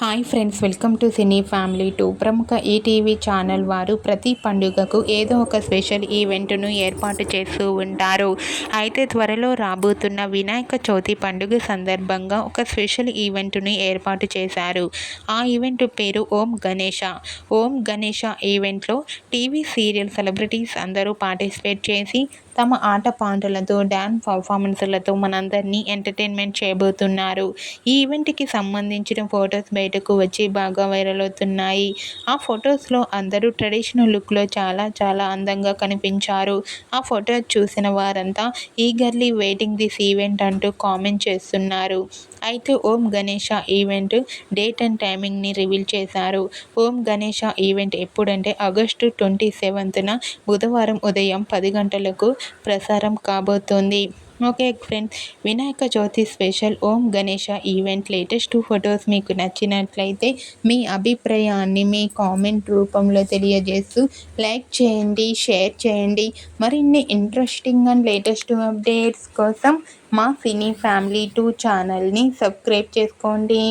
Hi friends, welcome to cine family 2. ప్రముఖ ETV channel వారు ప్రతి పండుగకు ఏదో ఒక స్పెషల్ ఈవెంట్ను ఏర్పాటు చేస్తూ ఉంటారు. అయితే త్వరలో రాబోతున్న వినాయక చవితి పండుగ సందర్భంగా ఒక స్పెషల్ ఈవెంట్ను ఏర్పాటు చేశారు. ఆ ఈవెంట్ పేరు ఓం గణేష. ఓం గణేష ఈవెంట్లో టీవీ సీరియల్ సెలబ్రిటీస్ అందరూ పార్టిసిపేట్ చేసి తమ ఆటపాటలతో డ్యాన్స్ పర్ఫార్మెన్స్లతో మనందరినీ ఎంటర్టైన్మెంట్ చేయబోతున్నారు. ఈ ఈవెంట్కి సంబంధించిన ఫొటోస్ బయటకు వచ్చి బాగా వైరల్ అవుతున్నాయి. ఆ ఫొటోస్లో అందరూ ట్రెడిషనల్ లుక్లో చాలా అందంగా కనిపించారు. ఆ ఫొటో చూసిన వారంతా ఈగర్లీ వెయిటింగ్ దిస్ ఈవెంట్ అంటూ కామెంట్ చేస్తున్నారు. అయితే Om Ganesha event date and టైమింగ్ని రివీల్ చేశారు. ఓం గణేష ఈవెంట్ ఎప్పుడంటే ఆగస్టు 27న బుధవారం ఉదయం 10 గంటలకు ప్రసారం కాబోతోంది. Okay friends, Vinayaka Chavithi special Om Ganesha event latest photos మీకు నచ్చినట్లయితే మీ అభిప్రాయాన్ని మీ కామెంట్ రూపంలో తెలియజేస్తూ లైక్ చేయండి, షేర్ చేయండి. మరిన్ని ఇంట్రెస్టింగ్ అండ్ లేటెస్ట్ అప్డేట్స్ కోసం మా సినీ ఫ్యామిలీ 2 ఛానల్ని సబ్స్క్రైబ్ చేసుకోండి.